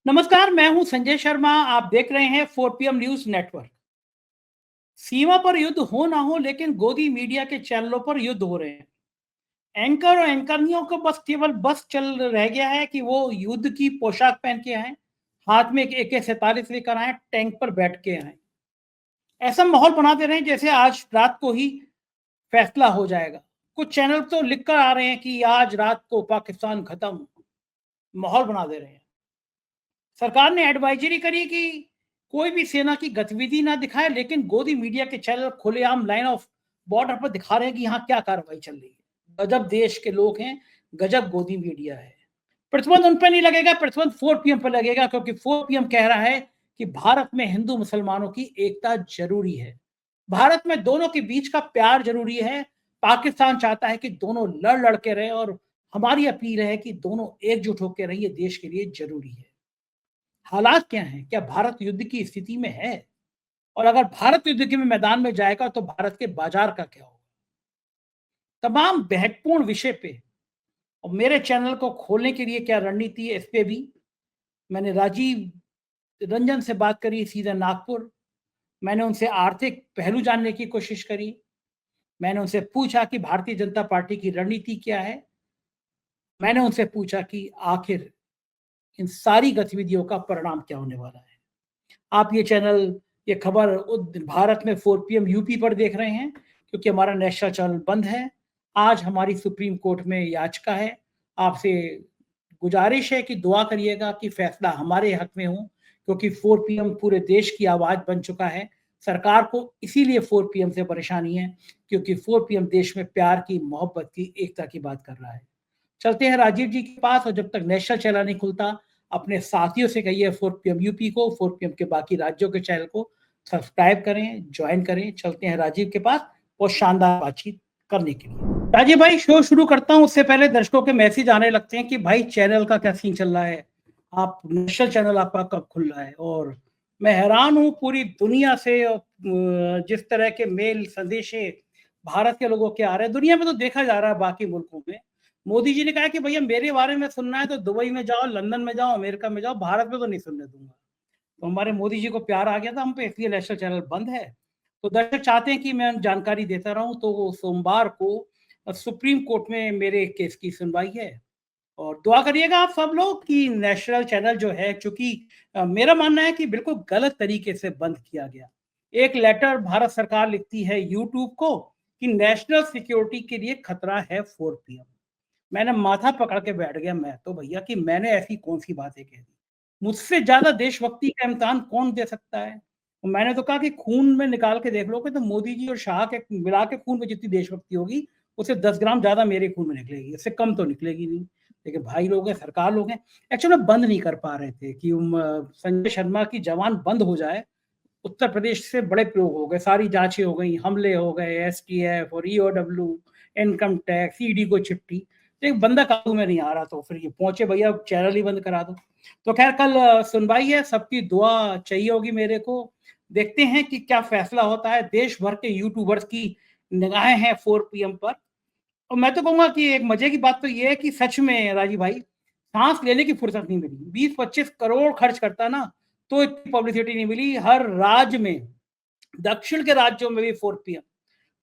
नमस्कार, मैं हूं संजय शर्मा। आप देख रहे हैं 4 PM न्यूज नेटवर्क। सीमा पर युद्ध हो ना हो, लेकिन गोदी मीडिया के चैनलों पर युद्ध हो रहे हैं। एंकर और एंकरनियों को केवल बस चल रह गया है कि वो युद्ध की पोशाक पहन के आए, हाथ में एक AK-47 लेकर आए, टैंक पर बैठ के आए। ऐसा माहौल बना दे रहे हैं जैसे आज रात को ही फैसला हो जाएगा। कुछ चैनल तो लिख कर आ रहे हैं कि आज रात को पाकिस्तान खत्म। माहौल बना दे रहे हैं। सरकार ने एडवाइजरी करी कि कोई भी सेना की गतिविधि ना दिखाए, लेकिन गोदी मीडिया के चैनल खुलेआम लाइन ऑफ बॉर्डर पर दिखा रहे हैं कि यहाँ क्या कार्रवाई चल रही है। गजब देश के लोग हैं, गजब गोदी मीडिया है। प्रतिबंध उन पर नहीं लगेगा, प्रतिबंध 4 PM पर लगेगा, क्योंकि 4 PM कह रहा है कि भारत में हिंदू मुसलमानों की एकता जरूरी है। भारत में दोनों के बीच का प्यार जरूरी है। पाकिस्तान चाहता है कि दोनों लड़ लड़ के रहे, और हमारी अपील है कि दोनों एकजुट होकर रहिए, देश के लिए जरूरी है। हालात क्या हैं? क्या भारत युद्ध की स्थिति में है? और अगर भारत युद्ध के मैदान में जाएगा तो भारत के बाजार का क्या होगा? तमाम महत्वपूर्ण विषय पे और मेरे चैनल को खोलने के लिए क्या रणनीति है, इस पे भी मैंने राजीव रंजन से बात करी, सीधे नागपुर। मैंने उनसे आर्थिक पहलू जानने की कोशिश करी। मैंने उनसे पूछा कि भारतीय जनता पार्टी की रणनीति क्या है। मैंने उनसे पूछा कि आखिर इन सारी गतिविधियों का परिणाम क्या होने वाला है। आप ये खबर भारत में 4 PM यूपी पर देख रहे हैं, क्योंकि हमारा नेशनल चैनल बंद है। आज हमारी सुप्रीम कोर्ट में याचिका है। आपसे गुजारिश है कि दुआ करिएगा कि फैसला हमारे हक में हो, क्योंकि 4 PM पूरे देश की आवाज बन चुका है। सरकार को इसीलिए 4 PM से परेशानी है, क्योंकि 4 PM देश में प्यार की, मोहब्बत की, एकता की बात कर रहा है। चलते हैं राजीव जी के पास, और जब तक नेशनल चैनल नहीं खुलता, अपने साथियों से कहिए 4 PM यूपी को, 4 PM के बाकी राज्यों के चैनल को सब्सक्राइब करें, ज्वाइन करें। चलते हैं राजीव के पास और शानदार बातचीत करने के लिए। राजीव भाई, शो शुरू करता हूं उससे पहले दर्शकों के मैसेज आने लगते हैं कि भाई चैनल का क्या सीन चल रहा है, आप नेशनल चैनल आपका कब खुल रहा है। और मैं हैरान हूं पूरी दुनिया से, जिस तरह के मेल संदेशे भारत के लोगों के आ रहे हैं। दुनिया में तो देखा जा रहा है, बाकी मुल्कों में मोदी जी ने कहा कि भैया मेरे बारे में सुनना है तो दुबई में जाओ, लंदन में जाओ, अमेरिका में जाओ, भारत में तो नहीं सुनने दूंगा। तो हमारे मोदी जी को प्यार आ गया था हम पे, इसलिए नेशनल चैनल बंद है। तो दर्शक चाहते हैं कि मैं जानकारी देता रहूं। तो सोमवार को सुप्रीम कोर्ट में मेरे केस की सुनवाई है, और दुआ करिएगा आप सब लोग कि नेशनल चैनल जो है, चूंकि मेरा मानना है कि बिल्कुल गलत तरीके से बंद किया गया। एक लेटर भारत सरकार लिखती है यूट्यूब को कि नेशनल सिक्योरिटी के लिए खतरा है 4 PM। मैंने माथा पकड़ के बैठ गया मैं तो भैया कि मैंने ऐसी कौन सी बातें कह दी। मुझसे ज्यादा देशभक्ति का इम्तिहान कौन दे सकता है। और मैंने तो कहा कि खून में निकाल के देख लो कि तो मोदी जी और शाह के मिला के खून में जितनी देशभक्ति होगी, उससे 10 ग्राम ज्यादा मेरे खून में निकलेगी, इससे कम तो निकलेगी नहीं। लेकिन भाई लोग हैं, सरकार लोग हैं, एक्चुअली बंद नहीं कर पा रहे थे कि संजय शर्मा की जवान बंद हो जाए। उत्तर प्रदेश से बड़े प्रयोग हो गए, सारी जांचें हो गई, हमले हो गए, STF और EOW, इनकम टैक्स, ED को चिट्ठी। तो एक बंदा काबू में नहीं आ रहा, तो फिर ये पहुंचे भैया चैनल ही बंद करा दो। तो खैर कल सुनवाई है, सबकी दुआ चाहिए होगी मेरे को। देखते हैं कि क्या फैसला होता है। देश भर के यूट्यूबर्स की निगाहें हैं 4 PM पर। और मैं तो कहूंगा कि एक मजे की बात तो ये है कि सच में राजीव भाई, सांस लेने की फुर्सत नहीं मिली। 20-25 करोड़ खर्च करता ना, तो इतनी पब्लिसिटी नहीं मिली। हर राज्य में, दक्षिण के राज्यों में भी 4 PM,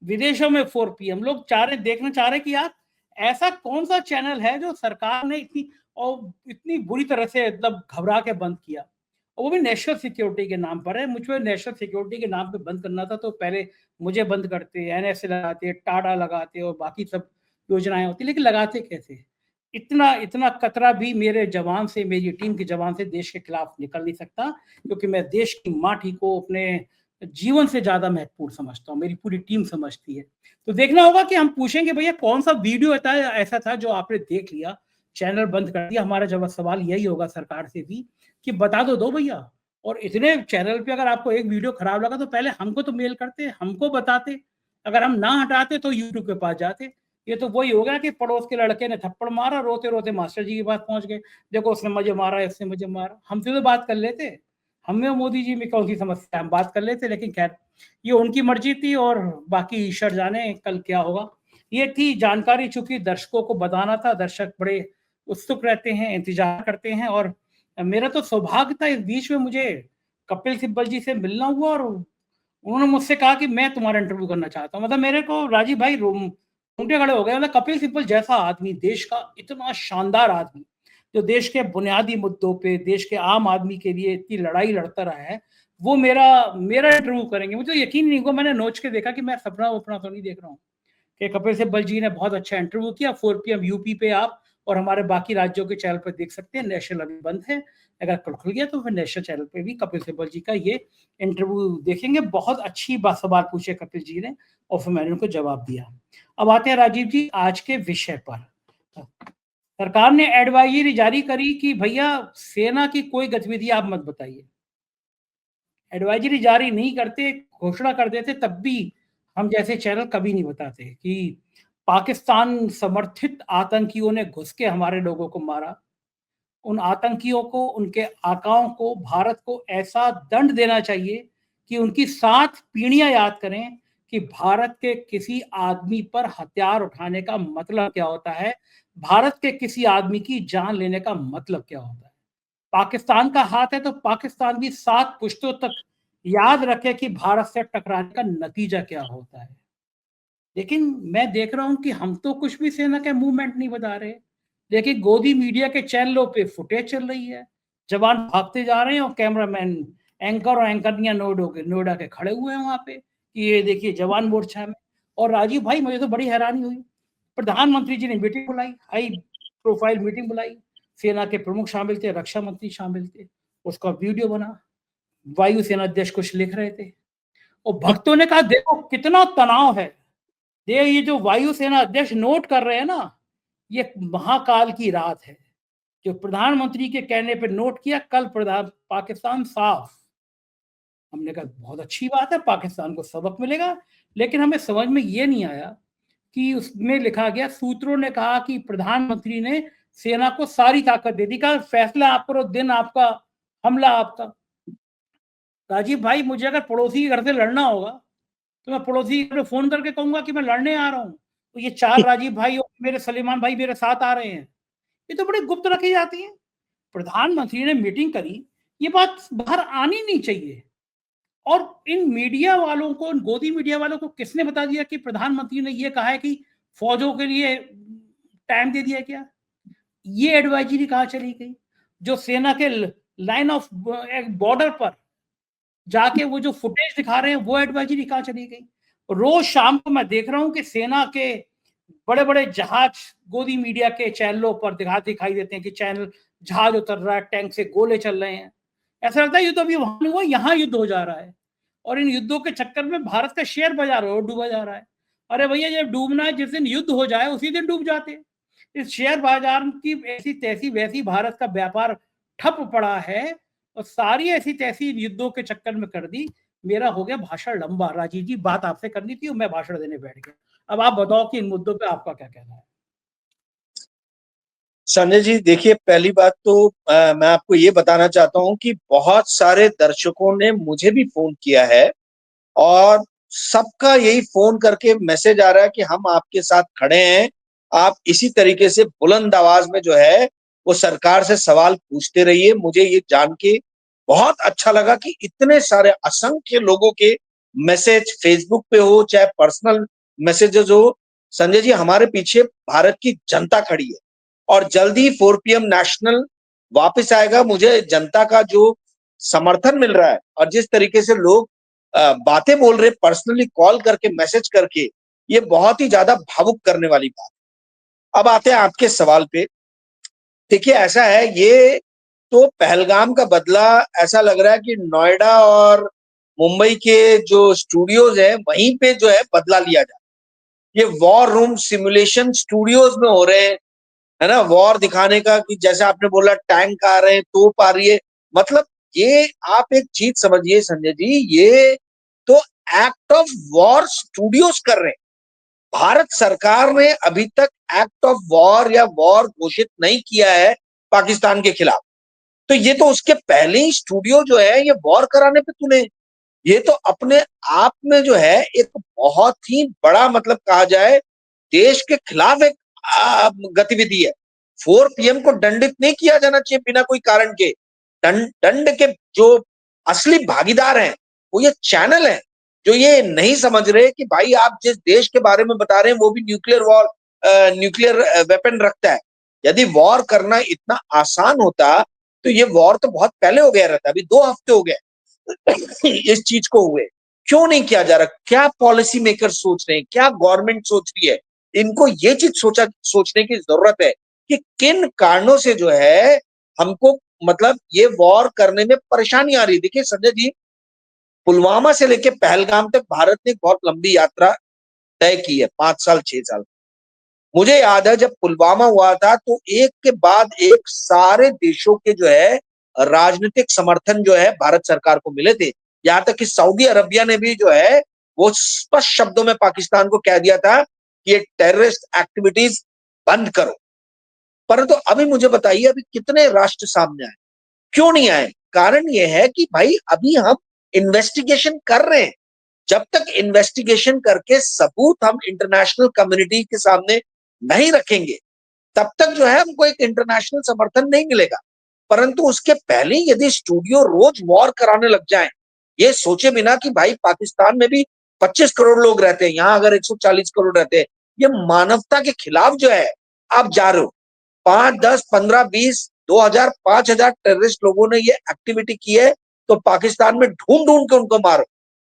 विदेशों में 4 PM, लोग देखना चाह रहे हैं कि यार ऐसा कौन सा चैनल है जो सरकार ने इतनी बुरी तरह से मतलब घबरा के बंद किया, और वो भी नेशनल सिक्योरिटी के नाम पर है। मुझे नेशनल सिक्योरिटी के नाम पे बंद करना था तो पहले मुझे बंद करते, NSA लगाते, टाडा लगाते और बाकी सब योजनाएं होती, लेकिन लगाते कैसे। इतना इतना कतरा भी मेरे जवान से, मेरी टीम के जवान से देश के खिलाफ निकल नहीं सकता, क्योंकि मैं देश की माटी को अपने जीवन से ज्यादा महत्वपूर्ण समझता हूँ, मेरी पूरी टीम समझती है। तो देखना होगा कि हम पूछेंगे भैया कौन सा वीडियो ऐसा था जो आपने देख लिया, चैनल बंद कर दिया। हमारा जवाब सवाल यही होगा सरकार से भी कि बता दो भैया। और इतने चैनल पे अगर आपको एक वीडियो खराब लगा तो पहले हमको तो मेल करते, हमको बताते। अगर हम ना हटाते तो यूट्यूब के पास जाते। ये तो वही हो गया कि पड़ोस के लड़के ने थप्पड़ मारा, रोते रोते मास्टर जी के पास पहुंच गए, देखो उसने मुझे मारा, इसने मुझे मारा। हमसे तो बात कर लेते, हमें मोदी जी में कौन सी समस्या, हम बात कर लेते। लेकिन खैर ये उनकी मर्जी थी, और बाकी ईश्वर जाने कल क्या होगा। ये थी जानकारी, चूंकि दर्शकों को बताना था। दर्शक बड़े उत्सुक रहते हैं, इंतजार करते हैं, और मेरा तो सौभाग्य था, इस बीच में मुझे कपिल सिब्बल जी से मिलना हुआ और उन्होंने मुझसे कहा कि मैं तुम्हारा इंटरव्यू करना चाहता हूँ। मतलब मेरे को राजीव भाई रोंगटे खड़े हो गए। मतलब कपिल सिब्बल जैसा आदमी, देश का इतना शानदार आदमी, जो देश के बुनियादी मुद्दों पे देश के आम आदमी के लिए इतनी लड़ाई लड़ता रहा है, वो मेरा मेरा इंटरव्यू करेंगे। मुझे तो यकीन नहीं हुआ, मैंने नोच के देखा कि मैं सपना वपना तो नहीं देख रहा हूँ, कि कपिल सिब्बल जी ने बहुत अच्छा इंटरव्यू किया। 4 PM यूपी पे आप और हमारे बाकी राज्यों के चैनल पर देख सकते हैं। नेशनल अभी बंद है, अगर कल खुल गया तो फिर नेशनल चैनल पे भी कपिल सिब्बल जी का ये इंटरव्यू देखेंगे। बहुत अच्छी बात सवाल पूछे कपिल जी ने और फिर मैंने उनको जवाब दिया। अब आते हैं राजीव जी आज के विषय पर। सरकार ने एडवाइजरी जारी करी कि भैया सेना की कोई गतिविधि आप मत बताइए। एडवाइजरी जारी नहीं करते, घोषणा कर देते, तब भी हम जैसे चैनल कभी नहीं बताते कि पाकिस्तान समर्थित आतंकियों ने घुस के हमारे लोगों को मारा। उन आतंकियों को, उनके आकाओं को भारत को ऐसा दंड देना चाहिए कि उनकी 7 पीढ़ियां याद करें कि भारत के किसी आदमी पर हथियार उठाने का मतलब क्या होता है, भारत के किसी आदमी की जान लेने का मतलब क्या होता है। पाकिस्तान का हाथ है तो पाकिस्तान भी 7 पुश्तों तक याद रखे कि भारत से टकराने का नतीजा क्या होता है। लेकिन मैं देख रहा हूं कि हम तो कुछ भी सेना के मूवमेंट नहीं बता रहे। देखिए गोदी मीडिया के चैनलों पे फुटेज चल रही है, जवान भागते जा रहे हैं और कैमरामैन, एंकर और एंकरनियां नोएडा के खड़े हुए हैं वहां पे कि ये देखिए जवान मोर्चा में। और राजीव भाई मुझे तो बड़ी हैरानी हुई, प्रधानमंत्री जी ने मीटिंग बुलाई, हाई प्रोफाइल मीटिंग बुलाई, सेना के प्रमुख शामिल थे, रक्षा मंत्री शामिल थे, उसका वीडियो बना, वायुसेना अध्यक्ष कुछ लिख रहे थे और भक्तों ने कहा देखो कितना तनाव है। ये जो वायुसेना अध्यक्ष नोट कर रहे हैं ना, ये महाकाल की रात है। जो प्रधानमंत्री के कहने पे नोट किया, कल प्रधान पाकिस्तान साफ। हमने कहा बहुत अच्छी बात है, पाकिस्तान को सबक मिलेगा। लेकिन हमें समझ में ये नहीं आया कि उसमें लिखा गया, सूत्रों ने कहा कि प्रधानमंत्री ने सेना को सारी ताकत दे दी, कहा फैसला आप करो, दिन आपका, हमला आपका। राजीव भाई मुझे अगर पड़ोसी के घर से लड़ना होगा तो मैं पड़ोसी को फोन करके कहूंगा कि मैं लड़ने आ रहा हूँ, तो ये 4 राजीव भाई और मेरे सलीमान भाई मेरे साथ आ रहे हैं। ये तो बड़ी गुप्त रखी जाती है। प्रधानमंत्री ने मीटिंग करी, ये बात बाहर आनी नहीं चाहिए। और इन मीडिया वालों को, गोदी मीडिया वालों को किसने बता दिया कि प्रधानमंत्री ने यह कहा है कि फौजों के लिए टाइम दे दिया क्या? ये एडवाइजरी कहां चली गई? जो सेना के लाइन ऑफ बॉर्डर पर जाके वो जो फुटेज दिखा रहे हैं, वो एडवाइजरी कहां चली गई? रोज शाम को मैं देख रहा हूं कि सेना के बड़े बड़े जहाज गोदी मीडिया के चैनलों पर दिखाई देते हैं कि चैनल जहाज उतर रहा है, टैंक से गोले चल रहे हैं। ऐसा लगता है युद्ध अभी वहां नहीं हुआ, यहाँ युद्ध हो जा रहा है। और इन युद्धों के चक्कर में भारत का शेयर बाजार और डूबा जा रहा है। अरे भैया जब डूबना है, जिस दिन युद्ध हो जाए उसी दिन डूब जाते हैं। इस शेयर बाजार की ऐसी तैसी वैसी भारत का व्यापार ठप पड़ा है और सारी ऐसी तैसी युद्धों के चक्कर में कर दी। मेरा हो गया भाषण लंबा। राजीव जी बात आपसे करनी थी और मैं भाषण देने बैठ गया। अब आप बताओ कि इन मुद्दों पे आपका क्या कहना है? संजय जी देखिए, पहली बात तो मैं आपको ये बताना चाहता हूँ कि बहुत सारे दर्शकों ने मुझे भी फोन किया है और सबका यही फोन करके मैसेज आ रहा है कि हम आपके साथ खड़े हैं। आप इसी तरीके से बुलंद आवाज में जो है वो सरकार से सवाल पूछते रहिए। मुझे ये जान के बहुत अच्छा लगा कि इतने सारे असंख्य लोगों के मैसेज फेसबुक पे हो चाहे पर्सनल मैसेजेस हो। संजय जी, हमारे पीछे भारत की जनता खड़ी है और जल्दी 4 PM नेशनल वापस आएगा। मुझे जनता का जो समर्थन मिल रहा है और जिस तरीके से लोग बातें बोल रहे, पर्सनली कॉल करके मैसेज करके, ये बहुत ही ज्यादा भावुक करने वाली बात है। अब आते हैं आपके सवाल पे। देखिए ऐसा है, ये तो पहलगाम का बदला ऐसा लग रहा है कि नोएडा और मुंबई के जो स्टूडियोज है वहीं पे जो है बदला लिया जाए। ये वॉर रूम सिमुलेशन स्टूडियोज में हो रहे हैं, है ना, वॉर दिखाने का कि जैसे आपने बोला टैंक आ रहे हैं, तोप आ रही है। मतलब ये आप एक चीज समझिए संजय जी, ये तो एक्ट ऑफ वॉर स्टूडियोज कर रहे हैं। भारत सरकार ने अभी तक एक्ट ऑफ वॉर या वॉर घोषित नहीं किया है पाकिस्तान के खिलाफ। तो ये तो उसके पहले ही स्टूडियो जो है ये वॉर कराने पे तुले। ये तो अपने आप में जो है एक बहुत ही बड़ा, मतलब कहा जाए, देश के खिलाफ एक गतिविधि है। 4 PM को दंडित नहीं किया जाना चाहिए बिना कोई कारण के। दंड के जो असली भागीदार हैं वो ये चैनल है, जो ये नहीं समझ रहे कि भाई आप जिस देश के बारे में बता रहे हैं वो भी न्यूक्लियर वेपन रखता है। यदि वॉर करना इतना आसान होता तो ये वॉर तो बहुत पहले हो गया रहता। अभी 2 हफ्ते हो गए इस चीज को हुए। क्यों नहीं किया जा रहा? क्या पॉलिसी मेकर सोच रहे हैं, क्या गवर्नमेंट सोच रही है? इनको ये चीज सोचने की जरूरत है कि किन कारणों से जो है हमको मतलब ये वॉर करने में परेशानी आ रही। देखिए संजय जी, पुलवामा से लेके पहलगाम तक भारत ने एक बहुत लंबी यात्रा तय की है, 5 साल 6 साल। मुझे याद है जब पुलवामा हुआ था तो एक के बाद एक सारे देशों के जो है राजनीतिक समर्थन जो है भारत सरकार को मिले थे। यहां तक कि सऊदी अरबिया ने भी जो है वो स्पष्ट शब्दों में पाकिस्तान को कह दिया था कि ये टेररिस्ट एक्टिविटीज बंद करो। परंतु अभी मुझे बताइए, अभी कितने राष्ट्र सामने आए? क्यों नहीं आए? कारण यह है कि भाई अभी हम इन्वेस्टिगेशन कर रहे हैं। जब तक इन्वेस्टिगेशन करके सबूत हम इंटरनेशनल कम्युनिटी के सामने नहीं रखेंगे तब तक जो है हमको एक इंटरनेशनल समर्थन नहीं मिलेगा। परंतु उसके पहले यदि स्टूडियो रोज वॉर कराने लग जाएं, ये सोचे बिना कि भाई पाकिस्तान में भी 25 करोड़ लोग रहते हैं, यहां अगर 140 करोड़ रहते हैं, ये मानवता के खिलाफ जो है आप जा रहे हो। 5, 10, 15, 20, 2000, 5000 टेररिस्ट लोगों ने ये एक्टिविटी की है तो पाकिस्तान में ढूंढ ढूंढ के उनको मारो।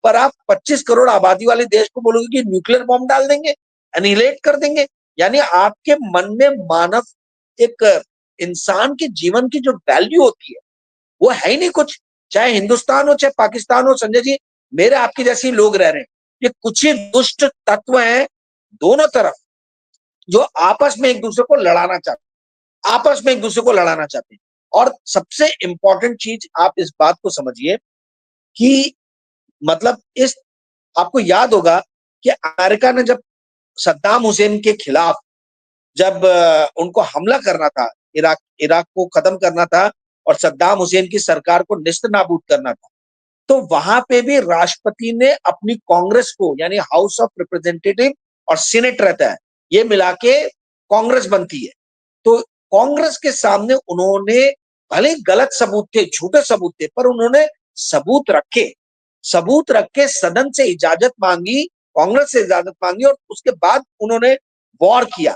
पर आप 25 करोड़ आबादी वाले देश को बोलोगे कि न्यूक्लियर बॉम्ब डाल देंगे, एनिहिलेट कर देंगे। यानी आपके मन में मानव एक इंसान के जीवन की जो वैल्यू होती है वो है ही नहीं कुछ। चाहे हिंदुस्तान हो चाहे पाकिस्तान हो संजय जी, मेरे आपके जैसे ही लोग रह रहे हैं। ये कुछ ही दुष्ट तत्व हैं दोनों तरफ जो आपस में एक दूसरे को लड़ाना चाहते हैं, आपस में एक दूसरे को लड़ाना चाहते हैं। और सबसे इंपॉर्टेंट चीज आप इस बात को समझिए कि मतलब इस आपको याद होगा कि अमेरिका ने जब सद्दाम हुसैन के खिलाफ जब उनको हमला करना था, इराक इराक को खत्म करना था और सद्दाम हुसैन की सरकार को निस्त नाबूद करना था, तो वहां पे भी राष्ट्रपति ने अपनी कांग्रेस को, यानी हाउस ऑफ रिप्रेजेंटेटिव और सीनेट रहता है, ये मिला के कांग्रेस बनती है। तो कांग्रेस के सामने उन्होंने भले गलत सबूत थे, झूठे सबूत थे, पर उन्होंने सबूत रख के सदन से इजाजत मांगी, कांग्रेस से इजाजत मांगी और उसके बाद उन्होंने वॉर किया।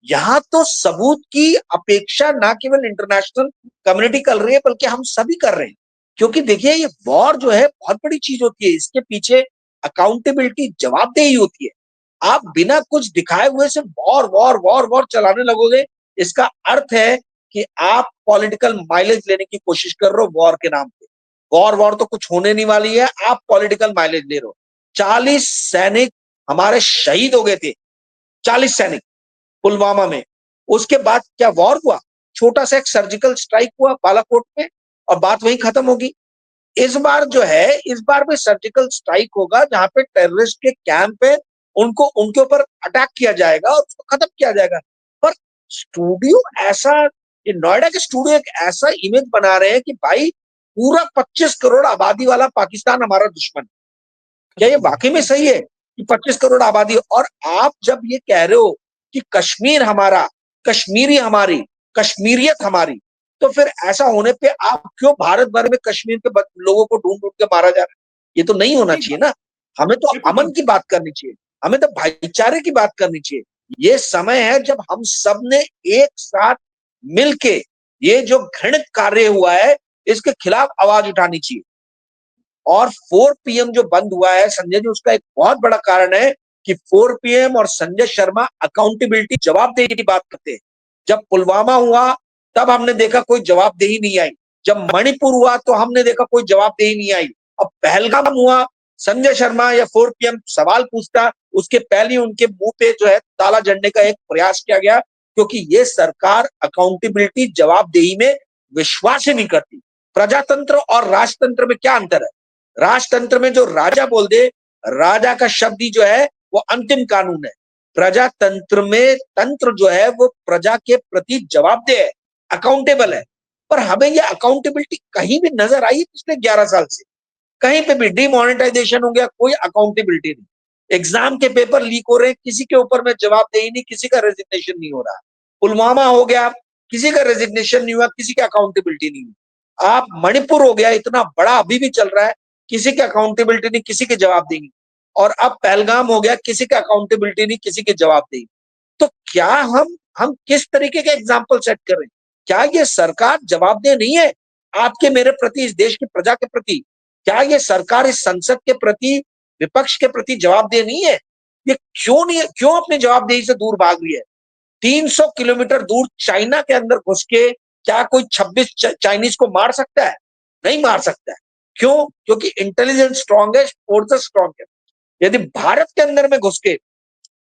यहाँ तो सबूत की अपेक्षा ना केवल इंटरनेशनल कम्युनिटी कर रही है बल्कि हम सभी कर रहे हैं। क्योंकि देखिए ये वॉर जो है बहुत बड़ी चीज होती है, इसके पीछे अकाउंटेबिलिटी, जवाबदेही होती है। आप बिना कुछ दिखाए हुए से वॉर वॉर वॉर वॉर चलाने लगोगे, इसका अर्थ है कि आप पॉलिटिकल माइलेज लेने की कोशिश कर रहे हो वॉर के नाम पे। वॉर वॉर तो कुछ होने नहीं वाली है, आप पॉलिटिकल माइलेज ले रहे हो। 40 सैनिक हमारे शहीद हो गए थे, 40 सैनिक पुलवामा में। उसके बाद क्या वॉर हुआ? छोटा सा एक सर्जिकल स्ट्राइक हुआ बालाकोट में और बात वहीं खत्म होगी। इस बार जो है, इस बार भी सर्जिकल स्ट्राइक होगा जहां पे टेररिस्ट के कैंप है, उनको उनके ऊपर अटैक किया जाएगा और उसको खत्म किया जाएगा। पर स्टूडियो ऐसा, ये नोएडा के स्टूडियो एक ऐसा इमेज बना रहे हैं कि भाई पूरा 25 करोड़ आबादी वाला पाकिस्तान हमारा दुश्मन। क्या ये वाकई में सही है कि 25 करोड़ आबादी? और आप जब ये कह रहे हो कि कश्मीर हमारा, कश्मीरी हमारी, कश्मीरियत हमारी, तो फिर ऐसा होने पे आप क्यों भारत भर में कश्मीर के लोगों को ढूंढ ढूंढ के मारा जा रहा है? ये तो नहीं होना चाहिए ना। हमें तो अमन की बात करनी चाहिए, हमें तो भाईचारे की बात करनी चाहिए। ये समय है जब हम सब ने एक साथ मिलके ये जो घृणित कार्य हुआ है इसके खिलाफ आवाज उठानी चाहिए। और 4 पीएम जो बंद हुआ है संजय जी, उसका एक बहुत बड़ा कारण है कि 4 पीएम और संजय शर्मा अकाउंटेबिलिटी, जवाबदेही की बात करते हैं। जब पुलवामा हुआ तब हमने देखा कोई जवाबदेही नहीं आई, जब मणिपुर हुआ तो हमने देखा कोई जवाबदेही नहीं आई, अब पहलगाम हुआ संजय शर्मा या 4 पीएम सवाल पूछता, उसके पहले उनके मुंह पे जो है ताला जड़ने का एक प्रयास किया गया, क्योंकि ये सरकार अकाउंटेबिलिटी, जवाबदेही में विश्वास ही नहीं करती। प्रजातंत्र और राजतंत्र में क्या अंतर है? राजतंत्र में जो राजा बोल दे, राजा का शब्द ही जो है वो अंतिम कानून है। प्रजातंत्र में तंत्र जो है वो प्रजा के प्रति जवाबदेह है, अकाउंटेबल है। पर हमें ये अकाउंटेबिलिटी कहीं भी नजर आई पिछले 11 साल से? कहीं पे भी डिमोनेटाइजेशन हो गया, कोई अकाउंटेबिलिटी नहीं। एग्जाम के पेपर लीक हो रहे हैं, किसी के ऊपर में जवाबदेही नहीं, किसी का रेजिग्नेशन नहीं हो रहा। पुलवामा हो गया, किसी का रेजिग्नेशन नहीं हुआ, किसी का अकाउंटेबिलिटी नहीं हुई। आप मणिपुर हो गया, इतना बड़ा अभी भी चल रहा है, किसी की अकाउंटेबिलिटी नहीं, किसी की जवाबदेही। और अब पहलगाम हो गया, किसी की अकाउंटेबिलिटी नहीं, किसी की जवाबदेही। तो क्या हम किस तरीके के एग्जाम्पल सेट कर रहे हैं? क्या ये सरकार जवाबदेह नहीं है आपके मेरे प्रति, इस देश की प्रजा के प्रति? क्या ये सरकार इस संसद के प्रति, विपक्ष के प्रति जवाबदेह नहीं है? ये क्यों नहीं है? क्यों अपनी जवाबदेही से दूर भाग रही है? 300 किलोमीटर दूर चाइना के अंदर घुस के क्या कोई 26 चाइनीज को मार सकता है? नहीं मार सकता है। क्यों? क्योंकि इंटेलिजेंस स्ट्रांग है, फोर्सेस स्ट्रांग है। यदि भारत के अंदर में घुस के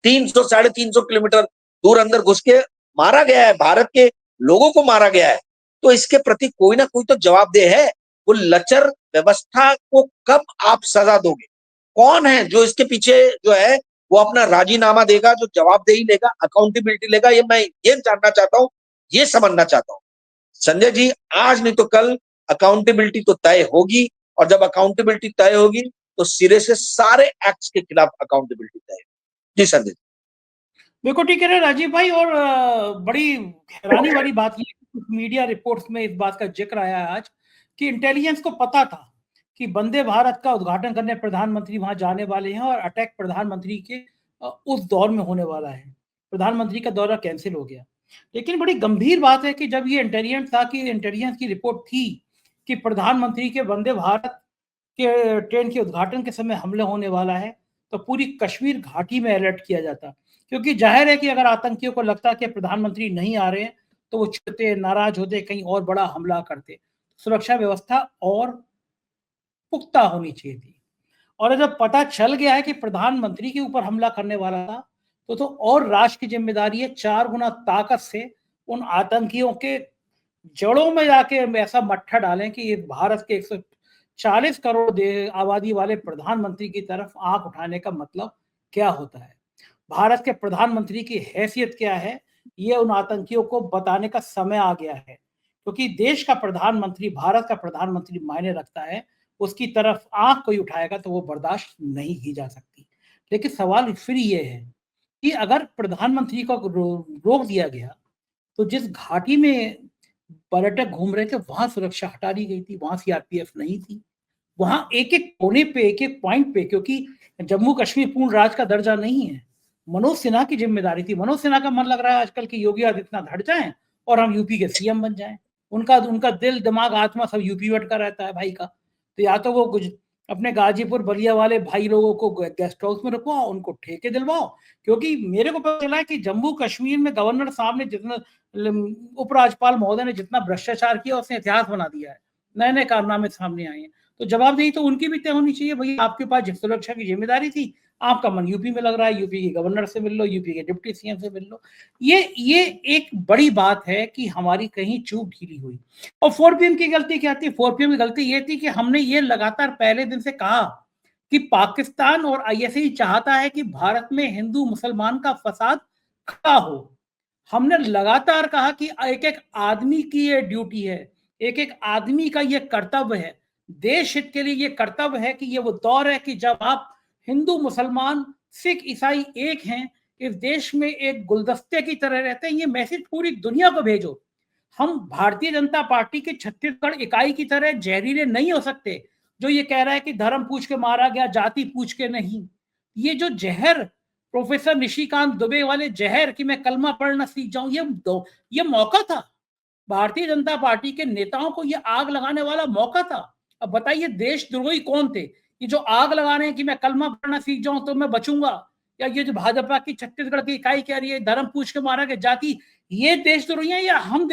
300 350 किलोमीटर दूर अंदर घुस के मारा गया है, भारत के लोगों को मारा गया है, तो इसके प्रति कोई ना कोई तो जवाबदेह है। वो लचर व्यवस्था को कब आप सजा दोगे? कौन है जो इसके पीछे जो है वो अपना राजीनामा देगा, जो जवाबदेही लेगा, अकाउंटेबिलिटी लेगा? ये मैं ये जानना चाहता हूं, ये समझना चाहता हूं। संजय जी, आज नहीं तो कल अकाउंटेबिलिटी तो तय होगी, और जब अकाउंटेबिलिटी तय होगी तो सिरे से सारे एक्ट्स के खिलाफ अकाउंटेबिलिटी तय होगी। जी संजय। बिल्कुल ठीक कह रहे हैं राजीव भाई। और बड़ी हैरानी वाली बात ये कुछ मीडिया रिपोर्ट्स में इस बात का जिक्र आया है आज कि इंटेलिजेंस को पता था कि वंदे भारत का उद्घाटन करने प्रधानमंत्री वहां जाने वाले हैं और अटैक प्रधानमंत्री के उस दौर में होने वाला है। प्रधानमंत्री का दौरा कैंसिल हो गया। लेकिन बड़ी गंभीर बात है कि जब ये इंटेलिजेंस की रिपोर्ट थी कि प्रधानमंत्री के वंदे भारत के ट्रेन के उद्घाटन के समय हमला होने वाला है, तो पूरी कश्मीर घाटी में अलर्ट किया जाता। क्योंकि जाहिर है कि अगर आतंकियों को लगता कि प्रधानमंत्री नहीं आ रहे हैं तो वो चिढ़ते, नाराज होते, कहीं और बड़ा हमला करते। सुरक्षा व्यवस्था और पुख्ता होनी चाहिए थी। और जब पता चल गया है कि प्रधानमंत्री के ऊपर हमला करने वाला था, तो और राष्ट्र की जिम्मेदारी है 4 गुना ताकत से उन आतंकियों के जड़ों में जाके ऐसा मट्ठा डालें कि ये भारत के 140 करोड़ आबादी वाले प्रधानमंत्री की तरफ आंख उठाने का मतलब क्या होता है। भारत के प्रधानमंत्री की हैसियत क्या है, ये उन आतंकियों को बताने का समय आ गया है। क्योंकि देश का प्रधानमंत्री, भारत का प्रधानमंत्री मायने रखता है, उसकी तरफ आंख कोई उठाएगा तो वो बर्दाश्त नहीं की जा सकती। लेकिन सवाल फिर ये है कि अगर प्रधानमंत्री को रोक दिया गया तो जिस घाटी में पर्यटक घूम रहे थे वहां सुरक्षा हटा दी गई थी, वहां सीआरपीएफ नहीं थी। वहां एक एक कोने पे, एक एक पॉइंट पे, क्योंकि जम्मू कश्मीर पूर्ण राज्य का दर्जा नहीं है, मनोज सिन्हा की जिम्मेदारी थी। मनोज सिन्हा का मन लग रहा है आजकल की योगी आदित्यनाथ हट जाएं और हम यूपी के सीएम बन जाएं। उनका उनका दिल दिमाग आत्मा सब यूपी वट का रहता है भाई का। तो या तो वो अपने गाजीपुर बलिया वाले भाई लोगों को गेस्ट हाउस में रखवाओ, उनको ठेके दिलवाओ। क्योंकि मेरे को पता चला है कि जम्मू कश्मीर में गवर्नर साहब ने जितना, उपराज्यपाल महोदय ने जितना भ्रष्टाचार किया उसने इतिहास बना दिया है। नए नए कारनामे सामने आए हैं। तो जवाबदेही तो उनकी भी तय होनी चाहिए। भाई आपके पास सुरक्षा की जिम्मेदारी थी, आपका मन यूपी में लग रहा है, यूपी के गवर्नर से मिल लो, यूपी के डिप्टी सीएम से मिल लो। ये एक बड़ी बात है कि हमारी कहीं चूक ढीली हुई। और 4PM की गलती क्या थी? 4PM की गलती ये थी कि हमने ये लगातार पहले दिन से कहा कि पाकिस्तान और आईएसआई चाहता है कि भारत में हिंदू मुसलमान का फसाद खड़ा हो। हमने लगातार कहा कि एक एक आदमी की ये ड्यूटी है, एक एक आदमी का ये कर्तव्य है, देश हित के लिए ये कर्तव्य है कि ये वो दौर है कि जब आप हिंदू मुसलमान सिख ईसाई एक हैं, इस देश में एक गुलदस्ते की तरह रहते हैं। ये मैसेज पूरी दुनिया को भेजो। हम भारतीय जनता पार्टी के छत्तीसगढ़ इकाई की तरह जहरीले नहीं हो सकते जो ये कह रहा है कि धर्म पूछ के मारा गया, जाति पूछ के नहीं। ये जो जहर प्रोफेसर निशिकांत दुबे वाले जहर कि मैं कलमा पढ़ना सीख जाऊं, ये मौका था भारतीय जनता पार्टी के नेताओं को, ये आग लगाने वाला मौका था। अब बताइए देशद्रोही कौन थे? ये जो आग लगा रहे हैं कि मैं कलमा पढ़ना सीख जाऊं तो मैं बचूंगा, या ये जो भाजपा की छत्तीसगढ़ की इकाई कह रही है धर्म पूछ के मारा गया, जाति, ये देशद्रोही है? या हम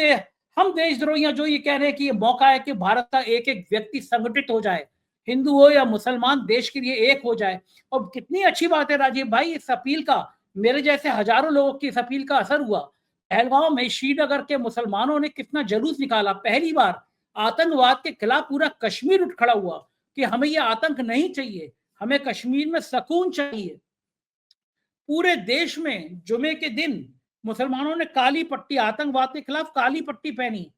देशद्रोही जो ये कह रहे हैं कि ये मौका है कि भारत का एक एक व्यक्ति संगठित हो जाए, हिंदू हो या मुसलमान, देश के लिए एक हो जाए। और कितनी अच्छी बात है राजीव भाई, इस अपील का, मेरे जैसे हजारों लोगों की इस अपील का असर हुआ। पहलगांव में श्रीनगर के मुसलमानों ने कितना जुलूस निकाला। पहली बार आतंकवाद के खिलाफ पूरा कश्मीर उठ खड़ा हुआ कि हमें यह आतंक नहीं चाहिए, हमें कश्मीर में सुकून चाहिए। पूरे देश में जुमे के दिन मुसलमानों ने काली पट्टी, आतंकवाद के खिलाफ काली पट्टी पहनी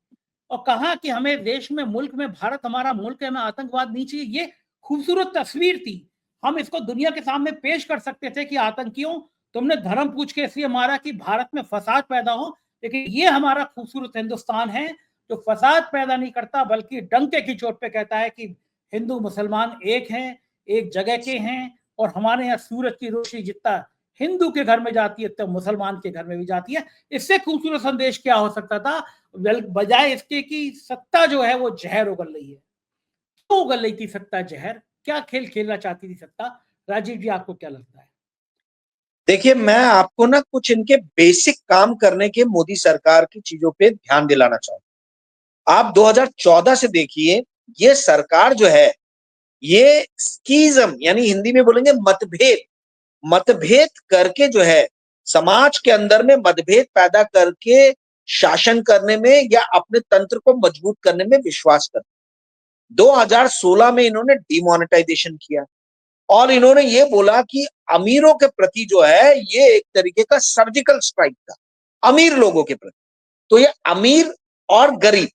और कहा कि हमें देश में, मुल्क में, भारत हमारा मुल्क है, हमें आतंकवाद नहीं चाहिए। ये खूबसूरत तस्वीर थी। हम इसको दुनिया के सामने पेश कर सकते थे कि आतंकियों, तुमने धर्म पूछ के इसलिए मारा कि भारत में फसाद पैदा हो, लेकिन ये हमारा खूबसूरत हिंदुस्तान है जो फसाद पैदा नहीं करता बल्कि डंके की चोट पे कहता है कि हिंदू मुसलमान एक हैं, एक जगह के हैं, और हमारे यहाँ सूरज की रोशनी जितना हिंदू के घर में जाती है तो मुसलमान के घर में भी जाती है। इससे खूबसूरत संदेश क्या हो सकता था, बजाय इसके कि सत्ता जो है वो जहर उगल रही है। क्यों उगल रही थी सत्ता जहर, क्या खेल खेलना चाहती थी सत्ता? राजीव जी, आपको क्या लगता है? देखिए, मैं आपको ना कुछ इनके बेसिक काम करने के मोदी सरकार की चीजों पे ध्यान दिलाना चाहूंगा। आप 2014 से देखिए, ये सरकार जो है, ये स्कीज़म यानी हिंदी में बोलेंगे मतभेद, मतभेद करके जो है समाज के अंदर में मतभेद पैदा करके शासन करने में या अपने तंत्र को मजबूत करने में विश्वास करते। 2016 में इन्होंने डिमोनेटाइजेशन किया और इन्होंने ये बोला कि अमीरों के प्रति जो है ये एक तरीके का सर्जिकल स्ट्राइक था, अमीर लोगों के प्रति। तो ये अमीर और गरीब,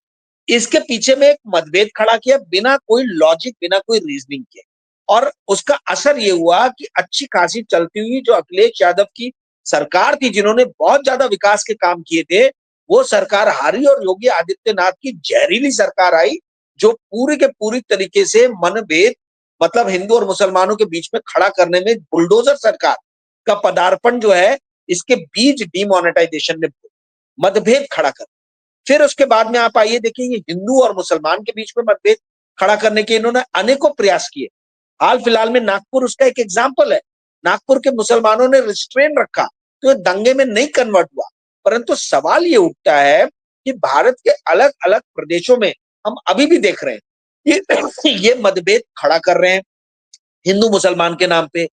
इसके पीछे में एक मतभेद खड़ा किया बिना कोई लॉजिक, बिना कोई रीजनिंग के। और उसका असर ये हुआ कि अच्छी खासी चलती हुई जो अखिलेश यादव की सरकार थी, जिन्होंने बहुत ज्यादा विकास के काम किए थे, वो सरकार हारी और योगी आदित्यनाथ की जहरीली सरकार आई, जो पूरी के पूरी तरीके से मनभेद, मतलब हिंदू और मुसलमानों के बीच में खड़ा करने में बुलडोजर सरकार का पदार्पण जो है, इसके बीच डिमोनेटाइजेशन ने मतभेद खड़ा कर। फिर उसके बाद में आप आइए देखिए, ये हिंदू और मुसलमान के बीच में मतभेद खड़ा करने के इन्होंने अनेकों प्रयास किए। हाल फिलहाल में नागपुर उसका एक एग्जाम्पल है। नागपुर के मुसलमानों ने रिस्ट्रेन रखा तो ये दंगे में नहीं कन्वर्ट हुआ। परंतु सवाल ये उठता है कि भारत के अलग अलग प्रदेशों में हम अभी भी देख रहे हैं कि ये मतभेद खड़ा कर रहे हैं हिंदू मुसलमान के नाम पे।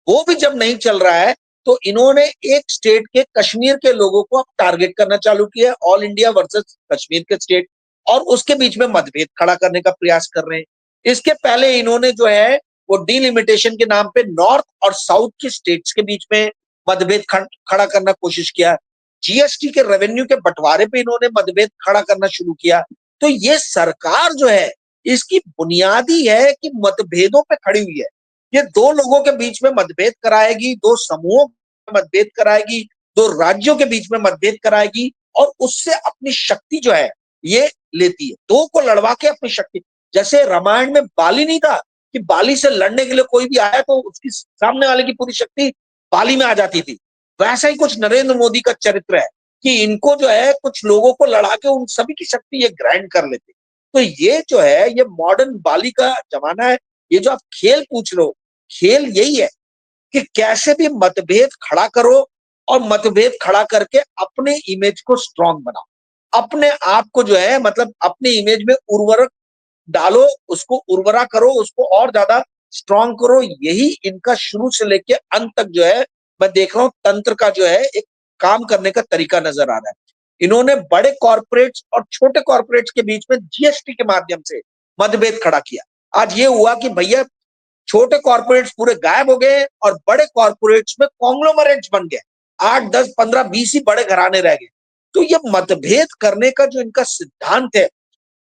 वो भी जब नहीं चल रहा है तो इन्होंने एक स्टेट के, कश्मीर के लोगों को अब टारगेट करना चालू किया है, ऑल इंडिया वर्सेस कश्मीर के स्टेट, और उसके बीच में मतभेद खड़ा करने का प्रयास कर रहे हैं। इसके पहले इन्होंने जो है वो डिलिमिटेशन के नाम पे नॉर्थ और साउथ के स्टेट्स के बीच में मतभेद खड़ा करना कोशिश किया। जीएसटी के रेवेन्यू के बंटवारे पे इन्होंने मतभेद खड़ा करना शुरू किया। तो ये सरकार जो है, इसकी बुनियादी है कि मतभेदों पे खड़ी हुई है। ये दो लोगों के बीच में मतभेद कराएगी, दो समूहों में मतभेद कराएगी, दो राज्यों के बीच में मतभेद कराएगी, और उससे अपनी शक्ति जो है ये लेती है, दो को लड़वा के अपनी शक्ति। जैसे रामायण में बाली नहीं था कि बाली से लड़ने के लिए कोई भी आया तो उसकी सामने वाले की पूरी शक्ति बाली में आ जाती थी। वैसा ही कुछ नरेंद्र मोदी का चरित्र है कि इनको जो है कुछ लोगों को लड़ा के उन सभी की शक्ति ये ग्राइंड कर लेते। तो ये जो है ये मॉडर्न बाली का जमाना है। ये जो आप खेल पूछ रहे हो, खेल यही है कि कैसे भी मतभेद खड़ा करो और मतभेद खड़ा करके अपने इमेज को स्ट्रांग बनाओ, अपने आप को जो है मतलब अपने इमेज में उर्वरक डालो, उसको उर्वरा करो, उसको और ज्यादा स्ट्रांग करो। यही इनका शुरू से लेके अंत तक जो है मैं देख रहा हूं तंत्र का जो है एक काम करने का तरीका नजर आ रहा है। इन्होंने बड़े कॉर्पोरेट्स और छोटे कॉर्पोरेट्स के बीच में जीएसटी के माध्यम से मतभेद खड़ा किया। आज ये हुआ कि भैया छोटे कॉर्पोरेट्स पूरे गायब हो गए और बड़े कॉर्पोरेट्स में कॉन्ग्लोमरेट्स बन गए, 8 10 15 20 ही बड़े घराने रह गए। तो ये मतभेद करने का जो इनका सिद्धांत है,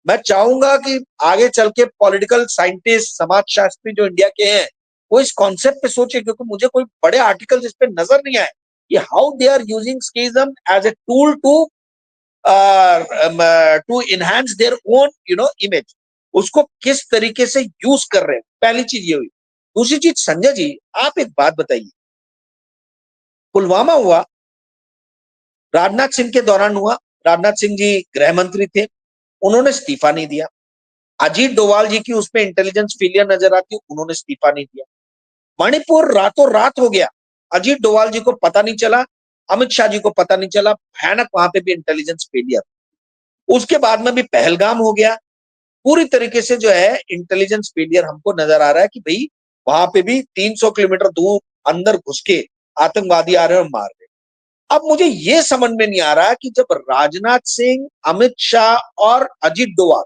मैं चाहूंगा कि आगे चल के पॉलिटिकल साइंटिस्ट, समाजशास्त्री जो इंडिया के हैं, वो इस कॉन्सेप्ट पे सोचे, क्योंकि मुझे कोई बड़े आर्टिकल्स इस पे नजर नहीं आए कि how they are using schism as a tool to enhance their own image. उसको किस तरीके से यूज कर रहे हैं, पहली चीज ये हुई। दूसरी चीज, संजय जी आप एक बात बताइए, पुलवामा हुआ, राजनाथ सिंह के दौरान हुआ, राजनाथ सिंह जी गृह मंत्री थे, उन्होंने इस्तीफा नहीं दिया। अजीत डोभाल जी की उसमें इंटेलिजेंस फेलियर नजर आती, उन्होंने इस्तीफा नहीं दिया। मणिपुर रातों रात हो गया, अजीत डोभाल जी को पता नहीं चला, अमित शाह जी को पता नहीं चला, भयानक वहां पे भी इंटेलिजेंस फेलियर। उसके बाद में भी पहलगाम हो गया, पूरी तरीके से जो है इंटेलिजेंस फेलियर हमको नजर आ रहा है कि भाई वहां पे भी 300 किलोमीटर दूर अंदर घुस के आतंकवादी आ रहे हैं और मार रहे। अब मुझे ये समझ में नहीं आ रहा कि जब राजनाथ सिंह, अमित शाह और अजीत डोभाल,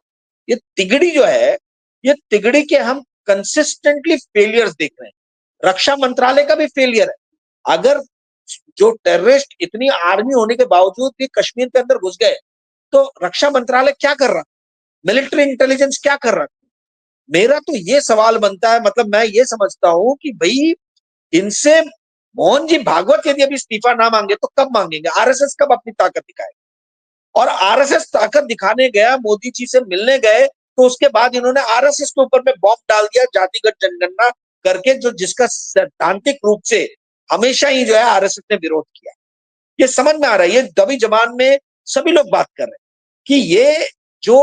ये तिगड़ी जो है, ये तिगड़ी के हम कंसिस्टेंटली फेलियर्स देख रहे हैं। रक्षा मंत्रालय का भी फेलियर है। अगर जो टेररिस्ट इतनी आर्मी होने के बावजूद भी कश्मीर के अंदर घुस गए, तो रक्षा मंत्रालय क्या कर रहा, मिलिट्री इंटेलिजेंस क्या कर रहा? मेरा तो ये सवाल बनता है, मतलब मैं ये समझता हूं कि भाई इनसे मोहन जी भागवत यदि अभी इस्तीफा ना मांगे तो कब मांगेंगे? आरएसएस कब अपनी ताकत दिखाए? और आरएसएस ताकत दिखाने गया, मोदी जी से मिलने गए, तो उसके बाद इन्होंने आरएसएस के ऊपर में बॉम्ब डाल दिया जातिगत जनगणना करके, जो जिसका सैद्धांतिक रूप से हमेशा ही जो है आरएसएस ने विरोध किया। ये समझ में आ रहा है, ये दबी जबान में सभी लोग बात कर रहे हैं कि ये जो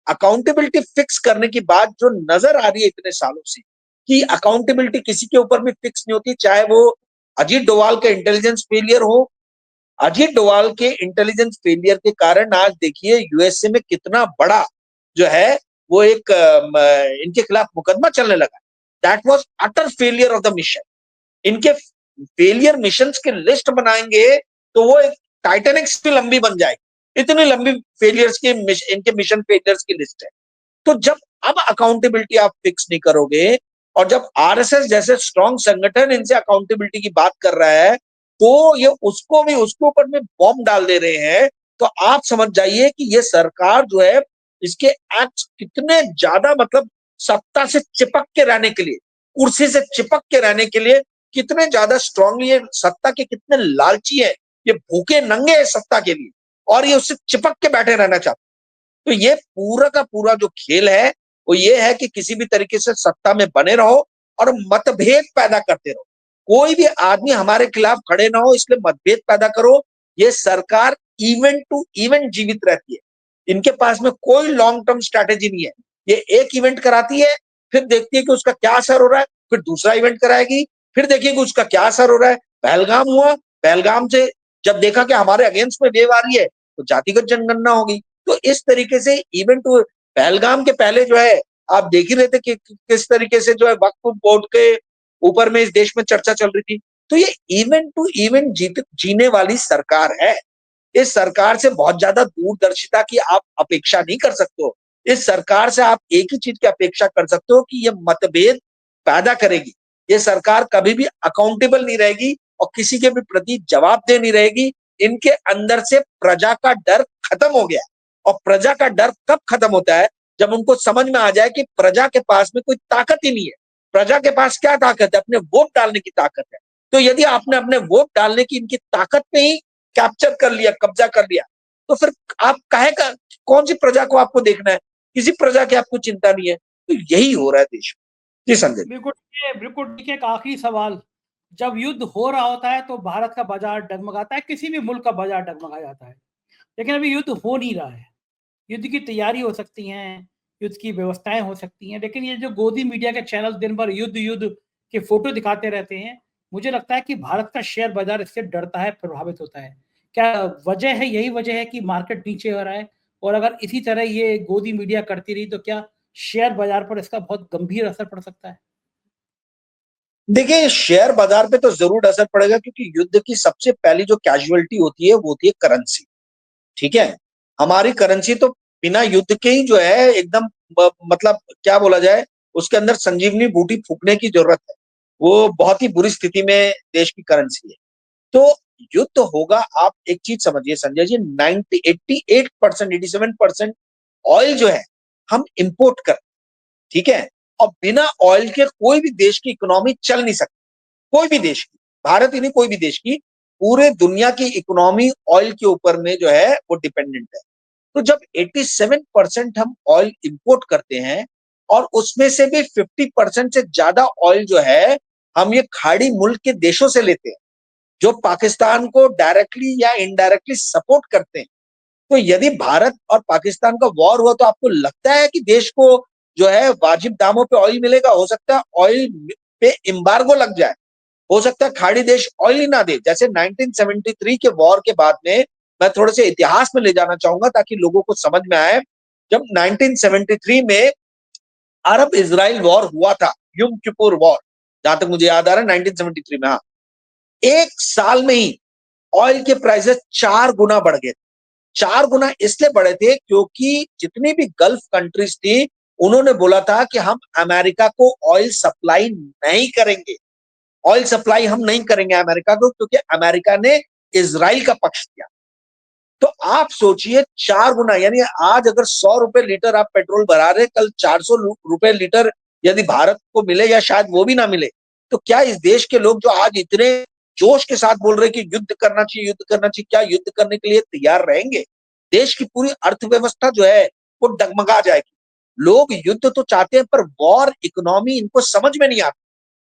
अकाउंटेबिलिटी फिक्स करने की बात जो नजर आ रही है इतने सालों से, कि अकाउंटेबिलिटी किसी के ऊपर भी फिक्स नहीं होती, चाहे वो अजीत डोभाल का इंटेलिजेंस फेलियर हो। अजीत डोभाल के इंटेलिजेंस फेलियर के कारण आज देखिए यूएसए में कितना बड़ा जो है वो एक इनके खिलाफ मुकदमा चलने लगा। That was utter failure of the mission. इनके फेलियर मिशंस की लिस्ट बनाएंगे तो वो एक टाइटैनिक से लंबी बन जाएगी, इतनी लंबी फेलियर्स की इनके मिशन फेलियर्स की लिस्ट है। तो जब अब अकाउंटेबिलिटी आप फिक्स नहीं करोगे, और जब आरएसएस जैसे स्ट्रॉन्ग संगठन इनसे अकाउंटेबिलिटी की बात कर रहा है, तो ये उसको भी उसके ऊपर में बॉम्ब डाल दे रहे हैं, तो आप समझ जाइए कि ये सरकार जो है इसके एक्ट कितने ज्यादा, मतलब सत्ता से चिपक के रहने के लिए, कुर्सी से चिपक के रहने के लिए कितने ज्यादा स्ट्रांगली ये सत्ता के कितने लालची है, ये भूखे नंगे है सत्ता के लिए, और ये उससे चिपक के बैठे रहना चाहते। तो ये पूरा का पूरा जो खेल है वो ये है कि किसी भी तरीके से सत्ता में बने रहो और मतभेद पैदा करते रहो। कोई भी आदमी हमारे खिलाफ खड़े ना हो, इसलिए मतभेद पैदा करो। ये सरकार इवेंट टू इवेंट जीवित रहती है, इनके पास में कोई लॉन्ग टर्म स्ट्रैटेजी नहीं है। ये एक इवेंट कराती है, फिर देखती है कि उसका क्या असर हो रहा है, फिर दूसरा इवेंट कराएगी, फिर देखिए कि उसका क्या असर हो रहा है। पहलगाम हुआ, पहलगाम से जब देखा कि हमारे अगेंस्ट में वेव आ रही है, तो जातिगत जनगणना होगी। तो इस तरीके से इवेंट पहलगाम के पहले जो है आप देख ही रहे थे कि किस तरीके से जो है वक्फ बोर्ड के ऊपर में इस देश में चर्चा चल रही थी। तो ये इवेंट टू इवेंट जीने वाली सरकार है। इस सरकार से बहुत ज्यादा दूरदर्शिता की आप अपेक्षा नहीं कर सकते हो। इस सरकार से आप एक ही चीज की अपेक्षा कर सकते हो कि ये मतभेद पैदा करेगी। ये सरकार कभी भी अकाउंटेबल नहीं रहेगी और किसी के भी प्रति जवाबदेह नहीं रहेगी। इनके अंदर से प्रजा का डर खत्म हो गया, और प्रजा का डर कब खत्म होता है, जब उनको समझ में आ जाए कि प्रजा के पास में कोई ताकत ही नहीं है। प्रजा के पास क्या ताकत है? अपने वोट डालने की ताकत है। तो यदि आपने अपने वोट डालने की इनकी ताकत पे ही कैप्चर कर लिया, कब्जा कर लिया, तो फिर आप काहे का, कौन सी प्रजा को आपको देखना है? किसी प्रजा की आपको चिंता नहीं है। तो यही हो रहा है देश में। जी संजय। बिल्कुल ठीक है। एक आखिरी सवाल, जब युद्ध हो रहा होता है तो भारत का बाजार डगमगाता है, किसी भी मुल्क का बाजार डगमगा जाता है, लेकिन अभी युद्ध हो नहीं रहा है। युद्ध की तैयारी हो सकती हैं, युद्ध की व्यवस्थाएं हो सकती हैं, लेकिन ये जो गोदी मीडिया के चैनल दिन भर युद्ध युद्ध के फोटो दिखाते रहते हैं, मुझे लगता है कि भारत का शेयर बाजार इससे डरता है, प्रभावित होता है। क्या वजह है, यही वजह है कि मार्केट नीचे हो रहा है? और अगर इसी तरह ये गोदी मीडिया करती रही तो क्या शेयर बाजार पर इसका बहुत गंभीर असर पड़ सकता है? देखिए, शेयर बाजार पे तो जरूर असर पड़ेगा, क्योंकि युद्ध की सबसे पहली जो कैजुअलिटी होती है वो होती है करेंसी। ठीक है, हमारी करेंसी तो बिना युद्ध के ही जो है एकदम मतलब क्या बोला जाए, उसके अंदर संजीवनी बूटी फूकने की जरूरत है। वो बहुत ही बुरी स्थिति में देश की करेंसी है। तो युद्ध होगा, आप एक चीज समझिए संजय जी, 88% 87% ऑयल जो है हम इंपोर्ट कर, ठीक है, और बिना ऑयल के कोई भी देश की इकोनॉमी चल नहीं सकती। कोई भी देश की, भारत ही नहीं, कोई भी देश की, पूरे दुनिया की इकोनॉमी ऑयल के ऊपर में जो है वो डिपेंडेंट है। तो जब 87% हम ऑयल इंपोर्ट करते हैं, और उसमें से भी 50% से ज्यादा ऑयल जो है हम ये खाड़ी मुल्क के देशों से लेते हैं, जो पाकिस्तान को डायरेक्टली या इनडायरेक्टली सपोर्ट करते हैं। तो यदि भारत और पाकिस्तान का वॉर हुआ, तो आपको लगता है कि देश को जो है वाजिब दामों पे ऑयल मिलेगा? हो सकता है ऑयल पे एम्बार्गो लग जाए, हो सकता है खाड़ी देश ऑयल ही ना दे। जैसे 1973 के वॉर के बाद में, मैं थोड़े से इतिहास में ले जाना चाहूंगा ताकि लोगों को समझ में आए। जब 1973 में अरब इजराइल वॉर हुआ था, युम किपुर वॉर, जहां तक मुझे याद आ रहा है 1973 में, हाँ, एक साल में ही ऑयल के प्राइसेस 4 गुना बढ़ गए। 4 गुना इसलिए बढ़े थे क्योंकि जितनी भी गल्फ कंट्रीज थी, उन्होंने बोला था कि हम अमेरिका को ऑयल सप्लाई नहीं करेंगे। ऑयल सप्लाई हम नहीं करेंगे अमेरिका को, क्योंकि अमेरिका ने इजराइल का पक्ष किया। तो आप सोचिए, 4 गुना, यानी आज अगर 100 रुपए लीटर आप पेट्रोल भरा रहे, कल 400 रुपए लीटर यदि भारत को मिले, या शायद वो भी ना मिले, तो क्या इस देश के लोग जो आज इतने जोश के साथ बोल रहे हैं कि युद्ध करना चाहिए, युद्ध करना चाहिए। क्या युद्ध करने के लिए तैयार रहेंगे? देश की पूरी अर्थव्यवस्था जो है वो डगमगा जाएगी। लोग युद्ध तो चाहते हैं पर वॉर इकोनॉमी इनको समझ में नहीं आता।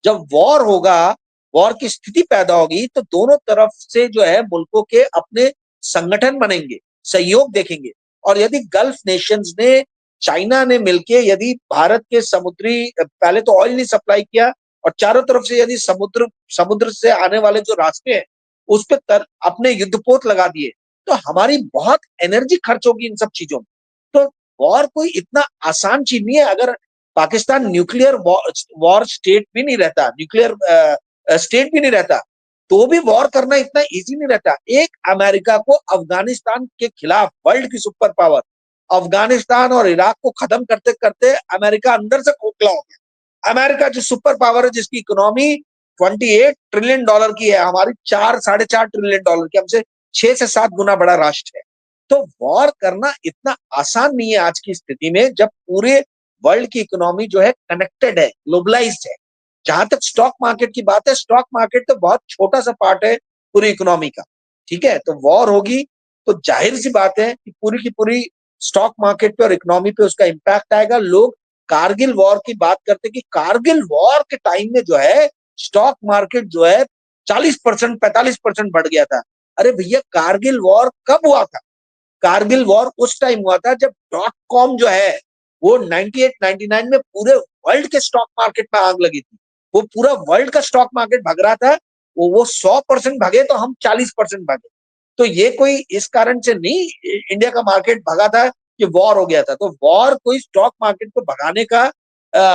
जब वॉर होगा, वॉर की स्थिति पैदा होगी तो दोनों तरफ से जो है मुल्कों के अपने संगठन बनेंगे, सहयोग देखेंगे। और यदि गल्फ नेशंस ने, चाइना ने मिलके यदि भारत के समुद्री, पहले तो ऑयल नहीं सप्लाई किया और चारों तरफ से यदि समुद्र से आने वाले जो रास्ते हैं उस पे अपने युद्धपोत लगा दिए तो हमारी बहुत एनर्जी खर्च होगी इन सब चीजों में। तो वॉर कोई इतना आसान चीज नहीं है। अगर पाकिस्तान न्यूक्लियर वॉर स्टेट भी नहीं रहता, न्यूक्लियर स्टेट भी नहीं रहता, तो भी वॉर करना इतना इजी नहीं रहता। एक अमेरिका को अफगानिस्तान के खिलाफ, वर्ल्ड की सुपर पावर, अफगानिस्तान और इराक को खत्म करते करते अमेरिका अंदर से खोखला हो गया। अमेरिका जो सुपर पावर है, जिसकी इकोनॉमी 28 ट्रिलियन डॉलर की है, हमारी 4-4.5 ट्रिलियन डॉलर की, हमसे 6 से 7 गुना बड़ा राष्ट्र है। तो वॉर करना इतना आसान नहीं है आज की स्थिति में, जब पूरे वर्ल्ड की इकोनॉमी जो है कनेक्टेड है, ग्लोबलाइज्ड है। जहां तक स्टॉक मार्केट की बात है, स्टॉक मार्केट तो बहुत छोटा सा पार्ट है पूरी इकोनॉमी का। ठीक है, तो वॉर होगी तो जाहिर सी बात है कि पूरी की पूरी स्टॉक मार्केट पे और इकोनॉमी पे उसका इम्पैक्ट आएगा। लोग कारगिल वॉर की बात करते कि कारगिल वॉर के टाइम में जो है स्टॉक मार्केट जो है 40%, 45% बढ़ गया था। अरे भैया, कारगिल वॉर कब हुआ था? कारगिल वॉर उस टाइम हुआ था जब .com जो है वो 98-99 में पूरे वर्ल्ड के स्टॉक मार्केट में आग लगी थी। वो पूरा वर्ल्ड का स्टॉक मार्केट भग रहा था। वो 100% भगे तो हम 40% भगे। तो ये कोई इस कारण से नहीं इंडिया का मार्केट भगा था कि वॉर हो गया था। तो वॉर कोई स्टॉक मार्केट को भगाने का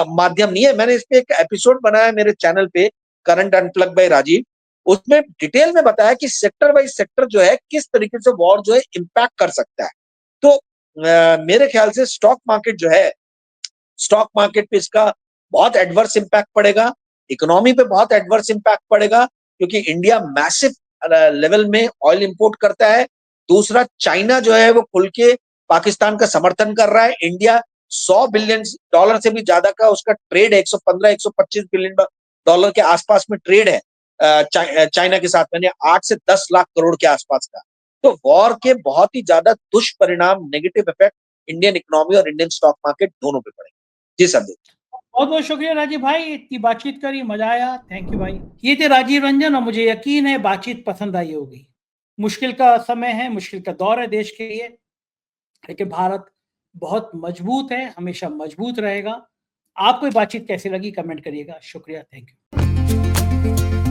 माध्यम नहीं है। मैंने इस पे एक एपिसोड बनाया मेरे चैनल पे, करंट अनप्लग बाय राजीव। उसमें डिटेल में बताया कि सेक्टर बाय सेक्टर जो है किस तरीके से वॉर जो है इम्पैक्ट कर सकता है। तो मेरे ख्याल से स्टॉक मार्केट जो है, स्टॉक मार्केट पे इसका बहुत एडवर्स इम्पैक्ट पड़ेगा, इकोनॉमी पे बहुत एडवर्स इम्पैक्ट पड़ेगा, क्योंकि इंडिया मैसिव लेवल में ऑयल इंपोर्ट करता है। दूसरा, चाइना जो है वो खुल के पाकिस्तान का समर्थन कर रहा है। इंडिया $100 बिलियन से भी ज्यादा का उसका ट्रेड है, 115-125 बिलियन डॉलर के आसपास में ट्रेड है चाइना के साथ, यानी 8 से 10 लाख करोड़ के आसपास का। तो वॉर के बहुत ही ज्यादा दुष्परिणाम, नेगेटिव इफेक्ट इंडियन इकोनॉमी और इंडियन स्टॉक मार्केट दोनों पे पड़े। जी संदीप, बहुत बहुत शुक्रिया राजीव भाई, इतनी बातचीत करी, मजा आया। थैंक यू भाई। ये थे राजीव रंजन और मुझे यकीन है बातचीत पसंद आई होगी। मुश्किल का समय है, मुश्किल का दौर है देश के लिए, लेकिन भारत बहुत मजबूत है, हमेशा मजबूत रहेगा। आपको ये बातचीत कैसी लगी कमेंट करिएगा। शुक्रिया, थैंक यू।